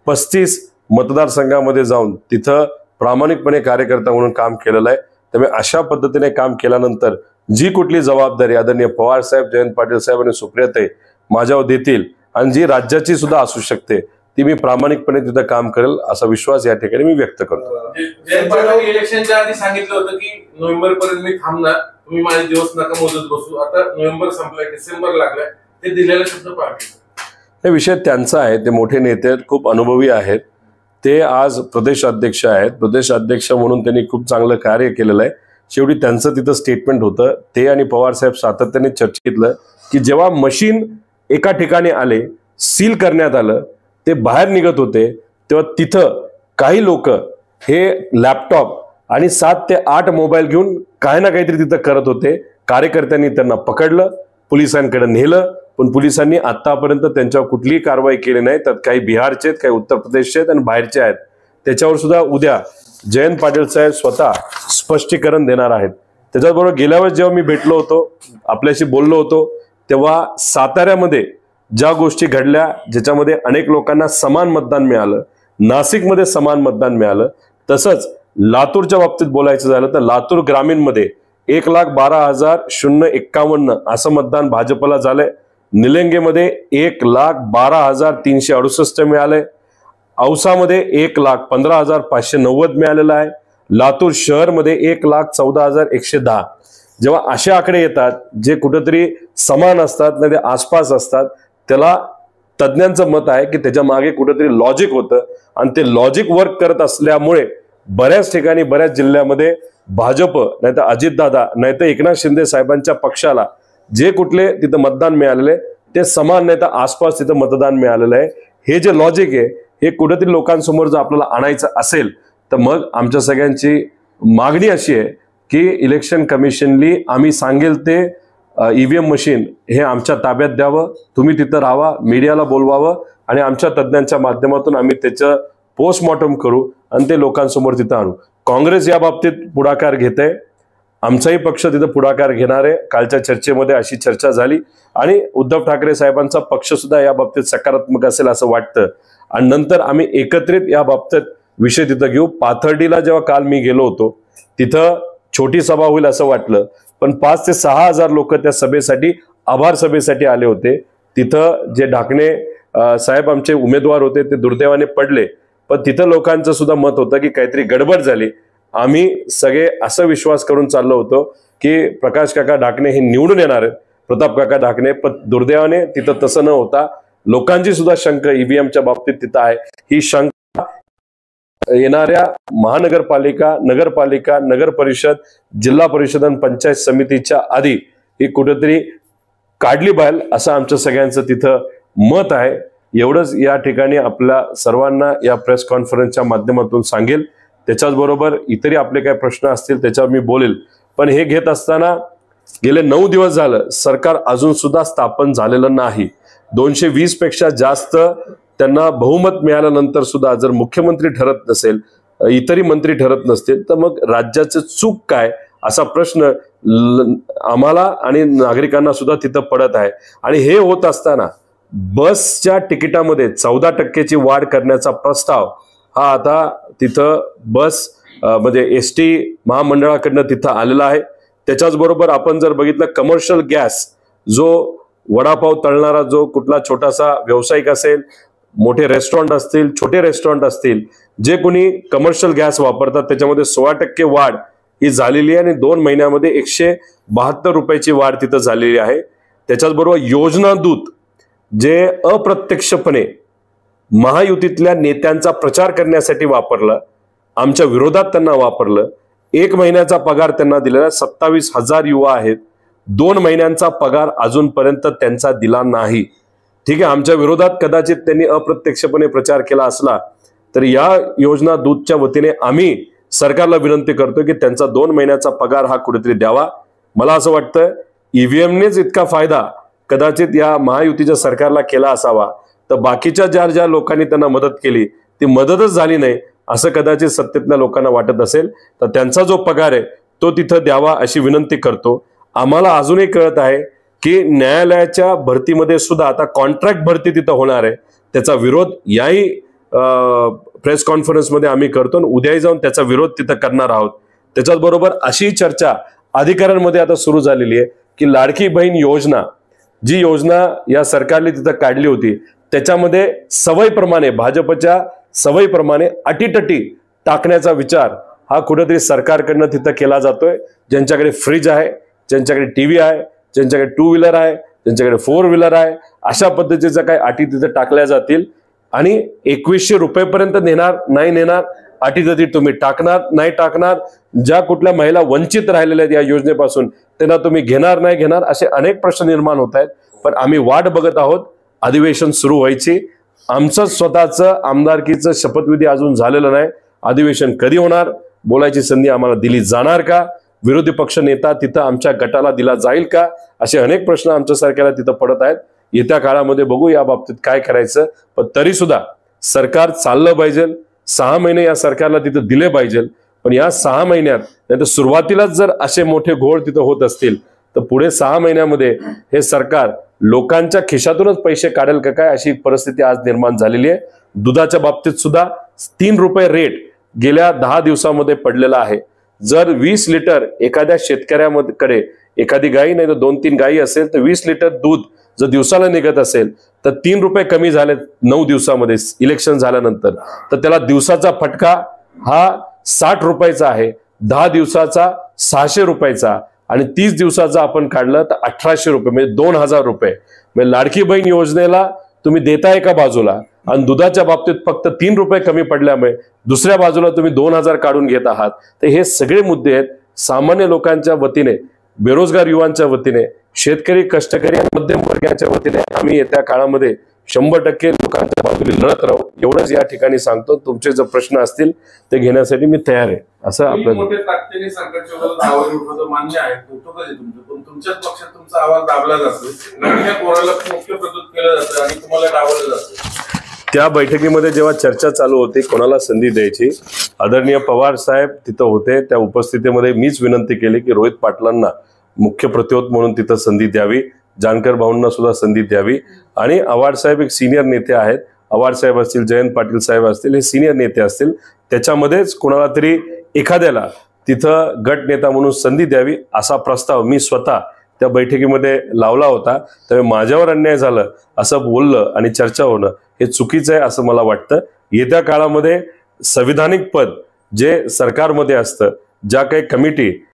35 मतदारसंघामध्ये जाऊन तिथं प्रामाणिकपणे कार्यकर्ता म्हणून काम केलेलं आहे. त्यामुळे अशा पद्धतीने काम केल्यानंतर जी कुठली जबाबदारी आदरणीय पवार साहेब, जयंत पाटील साहेब आणि सुप्रियाताई माझ्यावर देतील आणि जी राज्याची सुद्धा असू शकते ती मी प्रामाणिकपणे तिथं काम करेल असा विश्वास या ठिकाणी मी व्यक्त करतो. जयंत पाटील इलेक्शनच्या आधी सांगितलं होतं की नोव्हेंबर पर्यंत मी थांबणार, तुम्ही माझे दिवस नका मोजत बसू. आता नोव्हेंबर संपलाय, डिसेंबर लागलाय, ते दिलेला शब्द पाळतील. हे विषय त्यांचा आहे. ते मोठे नेते आहेत, खूप अनुभवी आहेत. ते आज प्रदेश अध्यक्ष आहेत. प्रदेश अध्यक्ष म्हणून त्यांनी खूप चांगलं कार्य केलेलं आहे. शेवटी त्यांचं तिथं स्टेटमेंट होतं. ते आणि पवार साहेब सातत्याने चर्चेतलं की जेव्हा मशीन एका ठिकाणी आले, सील करण्यात आलं, ते बाहेर निघत होते, तेव्हा तिथं काही लोक हे लॅपटॉप आणि 7 ते 8 मोबाईल घेऊन काही ना काहीतरी तिथं करत होते. कार्यकर्त्यांनी त्यांना पकडलं, पोलिसांकडे नेलं, पण पोलिसांनी आतापर्यंत त्यांच्यावर कुठलीही कारवाई केली नाही. त्यात काही बिहारचे आहेत, काही उत्तर प्रदेशचे आहेत आणि बाहेरचे आहेत. त्याच्यावर सुद्धा उद्या जयंत पाटील साहेब स्वतः स्पष्टीकरण देणार आहेत. त्याच्याबरोबर गेल्या वेळेस जेव्हा मी भेटलो होतो, आपल्याशी बोललो होतो, तेव्हा साताऱ्यामध्ये ज्या गोष्टी घडल्या, ज्याच्यामध्ये अनेक लोकांना समान मतदान मिळालं, नाशिकमध्ये समान मतदान मिळालं, तसंच लातूरच्या बाबतीत बोलायचं झालं तर लातूर ग्रामीणमध्ये 1,12,051 असं मतदान भाजपला झालंय. निलंगेमध्ये 1,12,368 मिळालंय. औसामध्ये 1,15,590 मिळालेलं आहे. लातूर शहरमध्ये 1,14,110. जेव्हा असे आकडे येतात जे कुठेतरी समान असतात नाही ते आसपास असतात, त्याला तज्ज्ञांचं मत आहे की त्याच्या मागे कुठेतरी लॉजिक होतं आणि ते लॉजिक वर्क करत असल्यामुळे बऱ्याच ठिकाणी बऱ्याच जिल्ह्यामध्ये भाजप नाही तर अजितदादा नाही तर एकनाथ शिंदे साहेबांच्या पक्षाला जे कुठले तिथं मतदान मिळालेले ते समान नाही तर आसपास तिथं मतदान मिळालेलं आहे. हे जे लॉजिक आहे हे कुठेतरी लोकांसमोर जर आपल्याला आणायचं असेल तर मग आमच्या सगळ्यांची मागणी अशी आहे की इलेक्शन कमिशनली आम्ही सांगेल ते ईव्हीएम मशीन हे आमच्या ताब्यात द्यावं, तुम्ही तिथं राहावा, मीडियाला बोलवावं आणि आमच्या तज्ज्ञांच्या माध्यमातून आम्ही त्याचं पोस्टमॉर्टम करू आणि ते लोकांसमोर तिथं आणू. काँग्रेस या बाबतीत पुढाकार घेत आहे, आमचाही पक्ष तिथं पुढाकार घेणार आहे. कालच्या चर्चेमध्ये अशी चर्चा झाली आणि उद्धव ठाकरे साहेबांचा पक्ष सुद्धा या बाबतीत सकारात्मक असेल असं वाटतं आणि नंतर आम्ही एकत्रित या बाबतीत विषय तिथं घेऊ. पाथर्डीला जेव्हा काल मी गेलो होतो तिथं छोटी सभा होईल असं वाटलं, पण 5 ते 6 हजार लोक त्या सभेसाठी आभार सभेसाठी आले होते. तिथं जे ढाकणे साहेब आमचे उमेदवार होते ते दुर्दैवाने पडले, पण तिथं लोकांचं सुद्धा मत होतं की काहीतरी गडबड झाली. आम्ही सगळे असं विश्वास करून चाललो होतो की प्रकाश काका ढाकणे हे निवडून येणार आहेत, प्रताप काका ढाकणे, पण दुर्दैवाने तिथं तसं न होता लोकांची सुद्धा शंका ईव्हीएमच्या बाबतीत तिथं आहे. ही शंका येणाऱ्या महानगरपालिका, नगरपालिका, नगर परिषद, जिल्हा परिषद आणि पंचायत समितीच्या आधी ही कुठेतरी काढली पाहिजे असं आमच्या सगळ्यांचं तिथं मत आहे. एवढंच या ठिकाणी आपल्या सर्वांना या प्रेस कॉन्फरन्सच्या माध्यमातून सांगेल. त्याच्याच बरोबर इतरही आपले काही प्रश्न असतील त्याच्यावर मी बोलेल. पण हे घेत असताना गेले 9 दिवस झालं सरकार अजून सुद्धा स्थापन झालेलं नाही. 220 पेक्षा जास्त त्यांना बहुमत मिळाल्यानंतर सुद्धा जर मुख्यमंत्री ठरत नसेल, इतरही मंत्री ठरत नसतील तर मग राज्याचं चूक काय असा प्रश्न आम्हाला आणि नागरिकांना सुद्धा तिथं पडत आहे. आणि हे होत असताना बसच्या तिकिटामध्ये 14% वाढ करण्याचा प्रस्ताव हा आता तिथं बस म्हणजे एसटी महामंडळाकडनं तिथं आलेला आहे. त्याच्याच बरोबर आपण जर बघितलं कमर्शियल गॅस, जो वडापाव तळणारा जो कुठला छोटासा व्यावसायिक असेल, मोठे रेस्टॉरंट असतील, छोटे रेस्टॉरंट असतील, जे कोणी कमर्शियल गॅस वापरतात त्याच्यामध्ये 16% वाढ ही झालेली आहे आणि 2 महिन्यामध्ये 172 रुपयाची वाढ तिथं झालेली आहे. त्याच्याच बरोबर योजना दूत जे अप्रत्यक्षपणे महायुतीतल्या नेत्यांचा प्रचार करण्यासाठी वापरलं, आमच्या विरोधात त्यांना वापरलं. 1 महिन्याचा पगार त्यांना दिलेला, 27,000 युवा आहेत, 2 महिन्यांचा पगार अजूनपर्यंत त्यांचा दिला नाही. ठीक आहे, आमच्या विरोधात कदाचित त्यांनी अप्रत्यक्षपणे प्रचार केला असला तर या योजना दूतच्या वतीने आम्ही सरकारला विनंती करतो की त्यांचा 2 महिन्याचा पगार हा कुठेतरी द्यावा. मला असं वाटतं ईव्हीएमनेच इतका फायदा कदाचित या महायुतीच्या सरकारला केला असावा, तर बाकीच्या ज्या लोकांनी त्यांना मदत केली ती मदतच झाली नाही असं कदाचित सत्तेतल्या लोकांना वाटत असेल तर त्यांचा जो पगार आहे तो तिथं द्यावा अशी विनंती करतो. आम्हाला अजूनही कळत आहे की न्यायालयाच्या भरतीमध्ये सुद्धा आता कॉन्ट्रॅक्ट भरती तिथं होणार आहे. त्याचा विरोध याही प्रेस कॉन्फरन्समध्ये आम्ही करतो, उद्याही जाऊन त्याचा विरोध तिथं करणार आहोत. त्याच्याच बरोबर अशी चर्चा अधिकाऱ्यांमध्ये आता सुरू झालेली आहे की लाडकी बहीण योजना, जी योजना या सरकारने तिथं काढली होती त्याच्यामध्ये सवयीप्रमाणे, भाजपच्या सवयीप्रमाणे अटीतटी टाकण्याचा विचार हा कुठेतरी सरकारकडनं तिथं केला जातोय. ज्यांच्याकडे फ्रीज आहे, ज्यांच्याकडे टीव्ही आहे, ज्यांच्याकडे 2 व्हीलर आहे, ज्यांच्याकडे 4 व्हीलर आहे, अशा पद्धतीच्या काही अटी तिथं टाकल्या जातील आणि 2100 रुपयेपर्यंत नेणार नाही नेणार, अटीतटी तुम्ही टाकणार नाही टाकणार, ज्या कुठल्या महिला वंचित राहिलेल्या आहेत या योजनेपासून त्यांना तुम्ही घेणार नाही घेणार, असे अनेक प्रश्न निर्माण होत आहेत. पण आम्ही वाट बघत आहोत अधिवेशन सुरू व्हायची. आमचं स्वतःचं आमदारकीचं शपथविधी अजून झालेलं नाही. अधिवेशन कधी होणार, बोलायची संधी आम्हाला दिली जाणार का, विरोधी पक्ष नेता तिथं आमच्या गटाला दिला जाईल का, असे अनेक प्रश्न आमच्या सरकारला तिथं पडत आहेत. येत्या काळामध्ये बघू या बाबतीत काय करायचं. पण तरी सुद्धा सरकार चाललं पाहिजे. 6 महिने या सरकारला तिथं दिले पाहिजे. पण या 6 महिन्यात नाही तर सुरुवातीलाच जर असे मोठे घोळ तिथं होत असतील तर पुढे 6 महिन्यामध्ये हे सरकार लोकांच्या खिशातूनच पैसे काढेल का काय, अशी परिस्थिती आज निर्माण झालेली आहे. दुधाच्या बाबतीत सुद्धा 3 रुपये रेट गेल्या 10 दिवसामध्ये पडलेला आहे. जर 20 लिटर एखाद्या शेतकऱ्याकडे एखादी गाई नाही तर 2-3 गाई असेल तर 20 लिटर दूध जर दिवसाला निघत असेल तर 3 रुपये कमी झाले 9 दिवसामध्ये इलेक्शन झाल्यानंतर, तर त्याला दिवसाचा फटका हा 60 रुपयाचा आहे, 10 दिवसाचा 600 रुपयाचा आणि 30 दिवसाचा आपण काढलं तर 1800 रुपये म्हणजे 2000 रुपये. म्हणजे लाडकी बहीण योजनेला तुम्ही देताय एका बाजूला आणि दुधाच्या बाबतीत फक्त 3 रुपये कमी पडल्यामुळे दुसऱ्या बाजूला तुम्ही 2000 काढून घेत आहात. तर हे सगळे मुद्दे आहेत सामान्य लोकांच्या वतीने, बेरोजगार युवांच्या वतीने, शेतकरी, कष्टकरी आणि मध्यम वर्गाच्या वतीने आम्ही येत्या काळामध्ये 100% लोकांच्या बाजूने लढत राहू, एवढंच या ठिकाणी सांगतो. तुमचे जर प्रश्न असतील ते घेण्यासाठी मी तयार आहे. असं तुम्ही आपलं मोठे ताकदीने संकटच्या वेळेला आवाज उठवतो, मान्य आहे, कौतुक आहे तुमचं, पण तुमच्याच पक्षात तुमचा आवाज दाबला जातो, नवीन पोराला मुख्य प्रस्तुत केलं जातं आणि तुम्हाला डावलं जातं. त्या बैठकीमध्ये जेव्हा चर्चा चालू होती कोणाला संधी द्यायची, आदरणीय पवार साहेब तिथं होते. त्या उपस्थितीमध्ये मीच विनंती केली की रोहित पाटलांना मुख्य प्रतिहोत म्हणून तिथं संधी द्यावी, जानकर भाऊंना सुद्धा संधी द्यावी. आणि आव्हाड साहेब एक सिनियर नेते आहेत, आव्हाड साहेब असतील, जयंत पाटील साहेब असतील, हे सिनियर नेते असतील, त्याच्यामध्येच कोणाला तरी एखाद्याला तिथं गट नेता म्हणून संधी द्यावी असा प्रस्ताव मी स्वतः त्या बैठकीमध्ये लावला होता. त्यामुळे माझ्यावर अन्याय झालं असं बोललं आणि चर्चा होणं हे चुकीचं आहे असं मला वाटतं. येत्या काळामध्ये संविधानिक पद जे सरकारमध्ये असतं, ज्या काही कमिटी